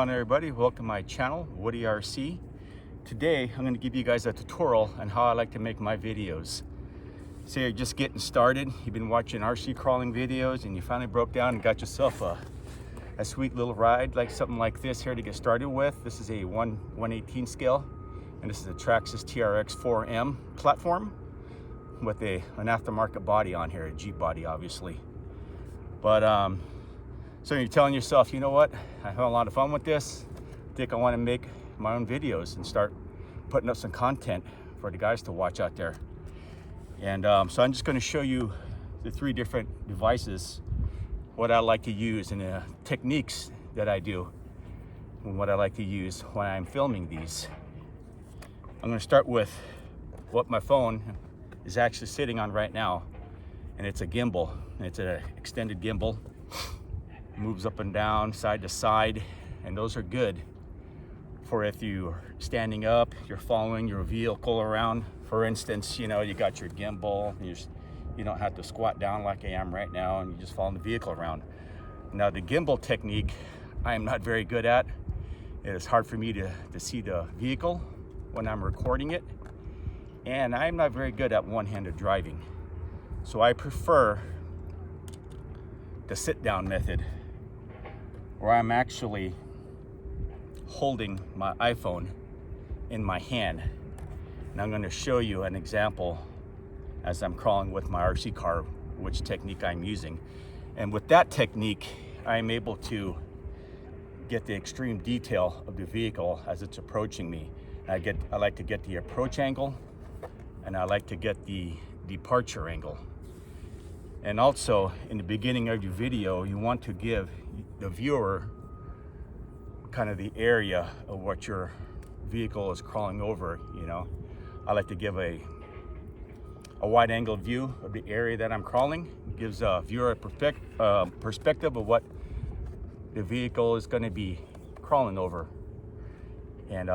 On everybody, welcome to my channel, Woody RC. Today I'm going to give you guys a tutorial on how I like to make my videos. Say you're just getting started, you've been watching RC crawling videos and you finally broke down and got yourself a sweet little ride, like something like this here to get started with. This is a 1/118 scale and this is a Traxxas TRX 4M platform with an aftermarket body on here, a Jeep body obviously. But so you're telling yourself, you know what, I have a lot of fun with this. I think I want to make my own videos and start putting up some content for the guys to watch out there. And so I'm just going to show you the 3 different devices, what I like to use, and the techniques that I do, and what I like to use when I'm filming these. I'm going to start with what my phone is actually sitting on right now, and it's a gimbal. It's an extended gimbal. Moves up and down, side to side, and those are good for if you're standing up, you're following your vehicle around. For instance, you know, you got your gimbal, you don't have to squat down like I am right now, and you just follow the vehicle around. Now the gimbal technique, I am not very good at. It is hard for me to see the vehicle when I'm recording it, and I'm not very good at one-handed driving. So I prefer the sit-down method, where I'm actually holding my iPhone in my hand. And I'm going to show you an example as I'm crawling with my RC car, which technique I'm using. And with that technique, I'm able to get the extreme detail of the vehicle as it's approaching me. I like to get the approach angle, and I like to get the departure angle. And also, in the beginning of your video, you want to give the viewer kind of the area of what your vehicle is crawling over, you know. I like to give a wide angle view of the area that I'm crawling. It gives a viewer a perspective of what the vehicle is going to be crawling over. And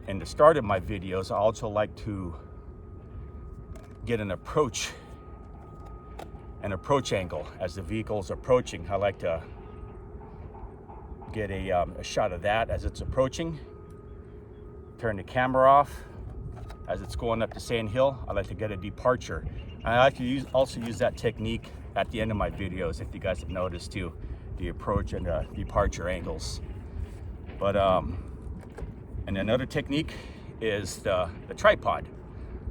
in the start of my videos, I also like to get an approach angle as the vehicle is approaching. I like to get a shot of that as it's approaching. Turn the camera off as it's going up the sand hill. I like to get a departure. And I like to also use that technique at the end of my videos, if you guys have noticed too, the approach and the departure angles. But and another technique is the tripod.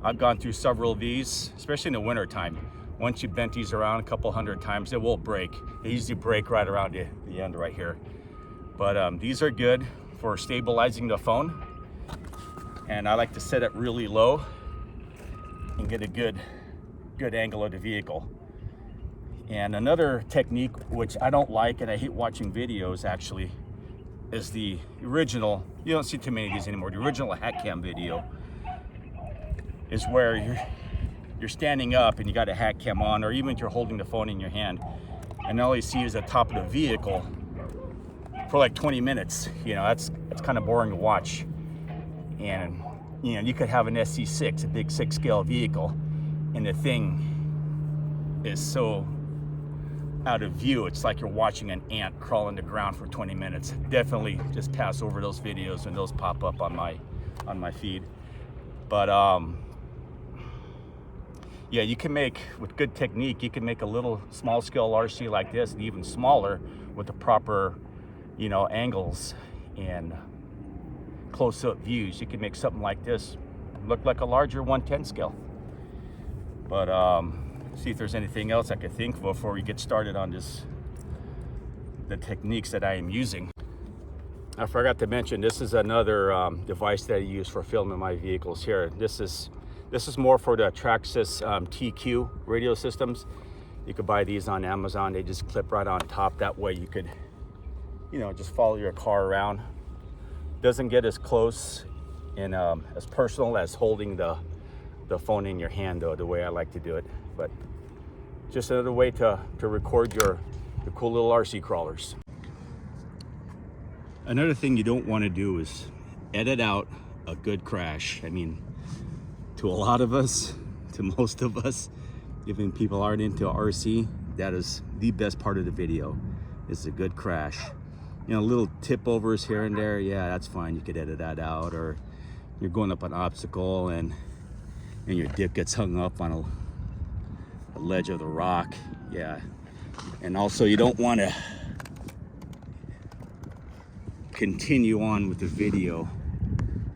I've gone through several of these, especially in the winter time. Once you bent these around a couple hundred times, it will break. They usually break right around the end right here. But these are good for stabilizing the phone. And I like to set it really low and get a good angle of the vehicle. And another technique, which I don't like and I hate watching videos actually, is the original, you don't see too many of these anymore, the original hat cam video. Is where you're standing up and you got a hat cam on, or even if you're holding the phone in your hand, and all you see is the top of the vehicle for like 20 minutes. You know, that's kind of boring to watch. And you know, you could have an SC6, a big 6-scale vehicle, and the thing is so out of view, it's like you're watching an ant crawl on the ground for 20 minutes. Definitely just pass over those videos when those pop up on my feed. But yeah, you can make, with good technique, you can make a little small scale RC like this, and even smaller with the proper, you know, angles and close-up views. You can make something like this look like a larger 110 scale. But see if there's anything else I could think of before we get started on the techniques that I am using. I forgot to mention, this is another device that I use for filming my vehicles here. This is more for the Traxxas TQ radio systems. You could buy these on Amazon. They just clip right on top. That way you could, you know, just follow your car around. Doesn't get as close and as personal as holding the phone in your hand, though, the way I like to do it. But just another way to record your cool little RC crawlers. Another thing you don't want to do is edit out a good crash. I mean, to a lot of us, to most of us, even people aren't into RC, that is the best part of the video, is a good crash. You know, little tip overs here and there, yeah, that's fine, you could edit that out. Or you're going up an obstacle and your dip gets hung up on a ledge of the rock, yeah. And also you don't want to continue on with the video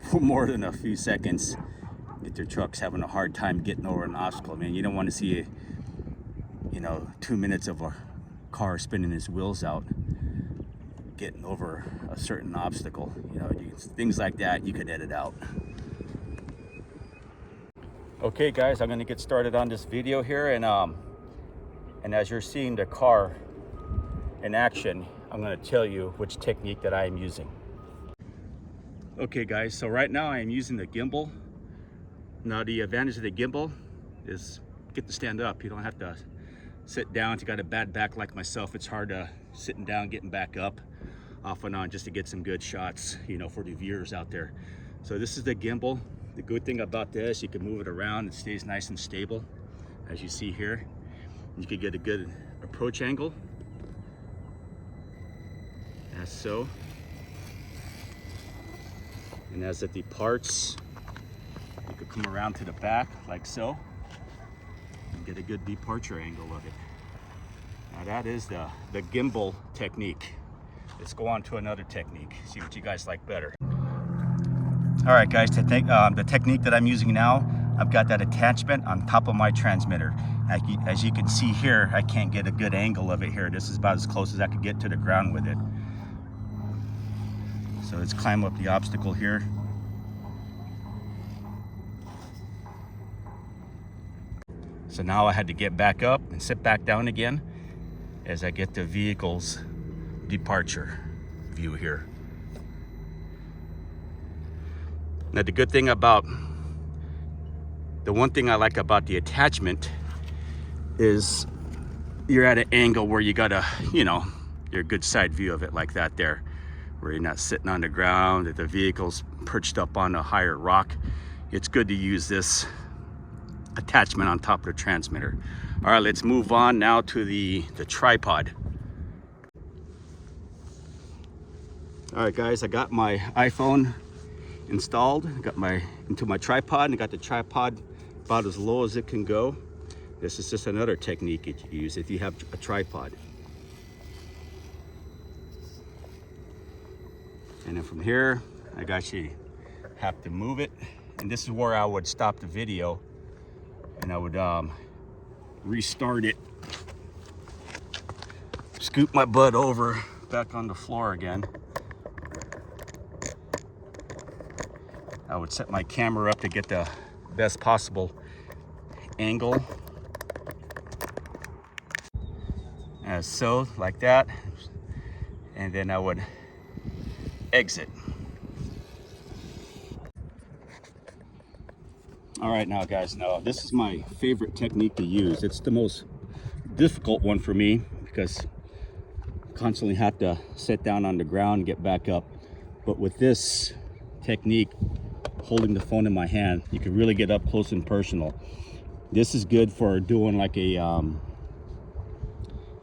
for more than a few seconds if your truck's having a hard time getting over an obstacle. I mean, you don't want to see, you know, 2 minutes of a car spinning his wheels out getting over a certain obstacle. You know, things like that you could edit out. Okay guys, I'm gonna get started on this video here, and as you're seeing the car in action, I'm gonna tell you which technique that I am using. Okay guys, so right now I am using the gimbal. Now the advantage of the gimbal is you get to stand up. You don't have to sit down. If you got a bad back like myself, it's hard sitting down, getting back up off and on just to get some good shots, you know, for the viewers out there. So this is the gimbal. The good thing about this, you can move it around, it stays nice and stable, as you see here. You can get a good approach angle, as so. And as it departs, you could come around to the back like so and get a good departure angle of it. Now that is the gimbal technique. Let's go on to another technique, see what you guys like better. All right guys, the technique that I'm using now, I've got that attachment on top of my transmitter. As you can see here, I can't get a good angle of it here. This is about as close as I could get to the ground with it. So let's climb up the obstacle here. So now I had to get back up and sit back down again as I get the vehicle's departure view here. Now the good thing about, the one thing I like about the attachment is you're at an angle where you got a, you know, your good side view of it like that there, where you're not sitting on the ground, that the vehicle's perched up on a higher rock. It's good to use this attachment on top of the transmitter. All right, let's move on now to the tripod. All right guys, I got my iPhone installed, got into my tripod, and got the tripod about as low as it can go. This is just another technique you can use if you have a tripod. And then from here, I actually have to move it, and this is where I would stop the video and I would restart it, scoop my butt over back on the floor again. I would set my camera up to get the best possible angle, as so, like that, and then I would exit. All right, now guys, now this is my favorite technique to use. It's the most difficult one for me because I constantly have to sit down on the ground and get back up. But with this technique, holding the phone in my hand, you can really get up close and personal. This is good for doing like a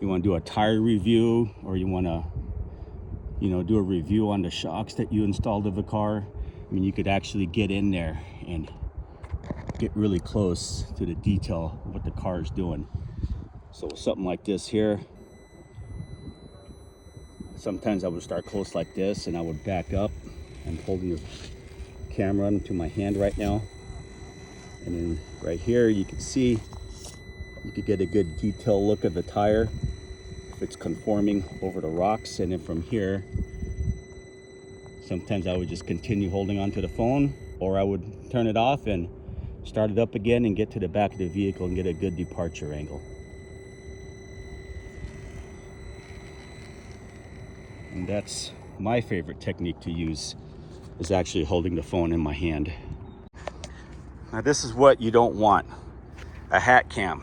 you want to do a tire review, or you want to, you know, do a review on the shocks that you installed of the car. I mean, you could actually get in there and get really close to the detail of what the car is doing. So something like this here, sometimes I would start close like this and I would back up. I'm holding the camera into my hand right now, and then right here you can see, you could get a good detailed look of the tire if it's conforming over the rocks. And then from here, sometimes I would just continue holding onto the phone, or I would turn it off and start it up again and get to the back of the vehicle and get a good departure angle. And that's my favorite technique to use, is actually holding the phone in my hand. Now this is what you don't want, a hat cam.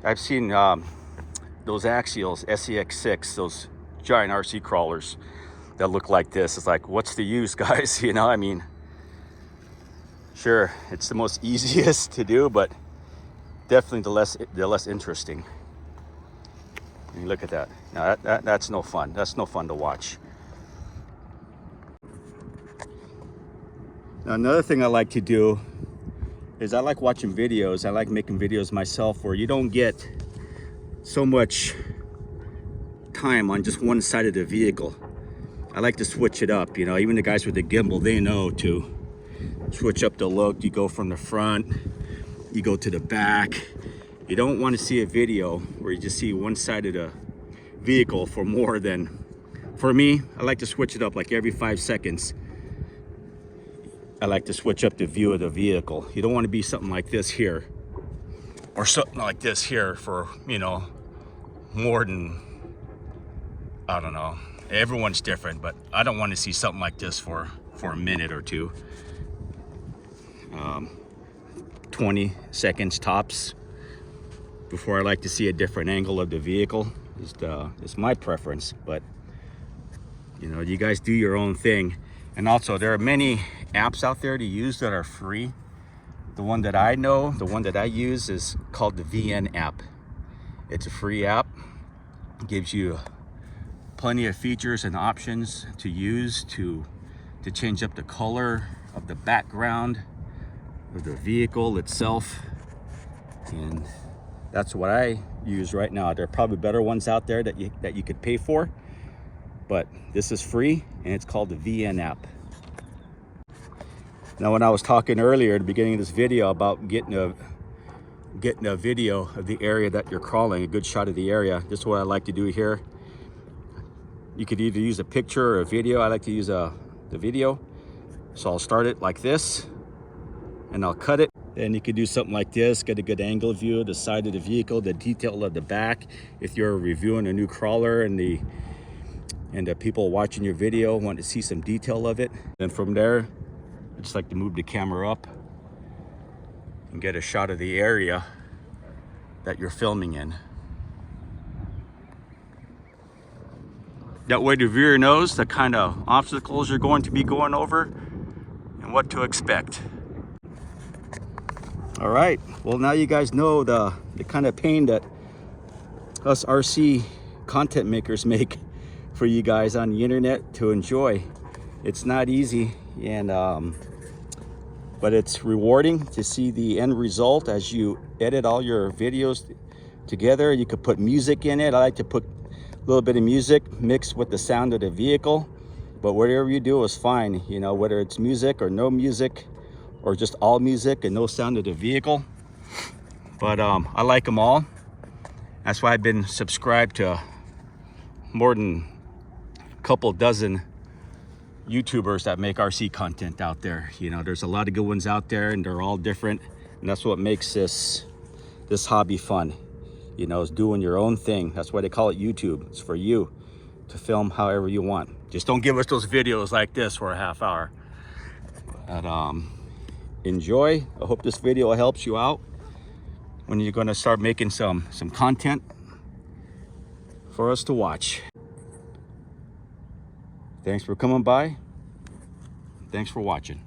I've seen those Axials, SEX6, those giant RC crawlers that look like this. It's like, what's the use, guys? You know, I mean, sure, it's the most easiest to do, but definitely the less interesting. I mean, look at that. Now that's no fun. That's no fun to watch. Now, another thing I like to do is I like watching videos. I like making videos myself where you don't get so much time on just one side of the vehicle. I like to switch it up, you know. Even the guys with the gimbal, they know to switch up the look. You go from the front, you go to the back. You don't want to see a video where you just see one side of the vehicle for more than, for me, I like to switch it up like every 5 seconds. I like to switch up the view of the vehicle. You don't want to be something like this here or something like this here for, you know, more than, I don't know. Everyone's different, but I don't want to see something like this for a minute or two. 20 seconds tops before I like to see a different angle of the vehicle. It's my preference, but you know, you guys do your own thing. And also, there are many apps out there to use that are free. The one that I know, the one that I use is called the VN app. It's a free app. It gives you plenty of features and options to use to change up the color of the background of the vehicle itself. And that's what I use right now. There are probably better ones out there that you could pay for, but this is free and it's called the VN app. Now, when I was talking earlier at the beginning of this video about getting a video of the area that you're crawling, a good shot of the area, this is what I like to do here. You could either use a picture or a video. I like to use the video. So I'll start it like this and I'll cut it. Then you could do something like this, get a good angle view of the side of the vehicle, the detail of the back. If you're reviewing a new crawler and the people watching your video want to see some detail of it. Then from there, I just like to move the camera up and get a shot of the area that you're filming in. That way the viewer knows the kind of obstacles you're going to be going over and what to expect. All right, well, now you guys know the kind of pain that us RC content makers make for you guys on the internet to enjoy. It's not easy, and but it's rewarding to see the end result as you edit all your videos together. You could put music in it. I like to put a little bit of music mixed with the sound of the vehicle, but whatever you do is fine, you know, whether it's music or no music or just all music and no sound of the vehicle. But I like them all. That's why I've been subscribed to more than a couple dozen YouTubers that make RC content out there. You know, there's a lot of good ones out there and they're all different, and that's what makes this hobby fun. You know, it's doing your own thing. That's why they call it YouTube. It's for you to film however you want. Just don't give us those videos like this for a half hour. But enjoy. I hope this video helps you out when you're going to start making some content for us to watch. Thanks for coming by. Thanks for watching.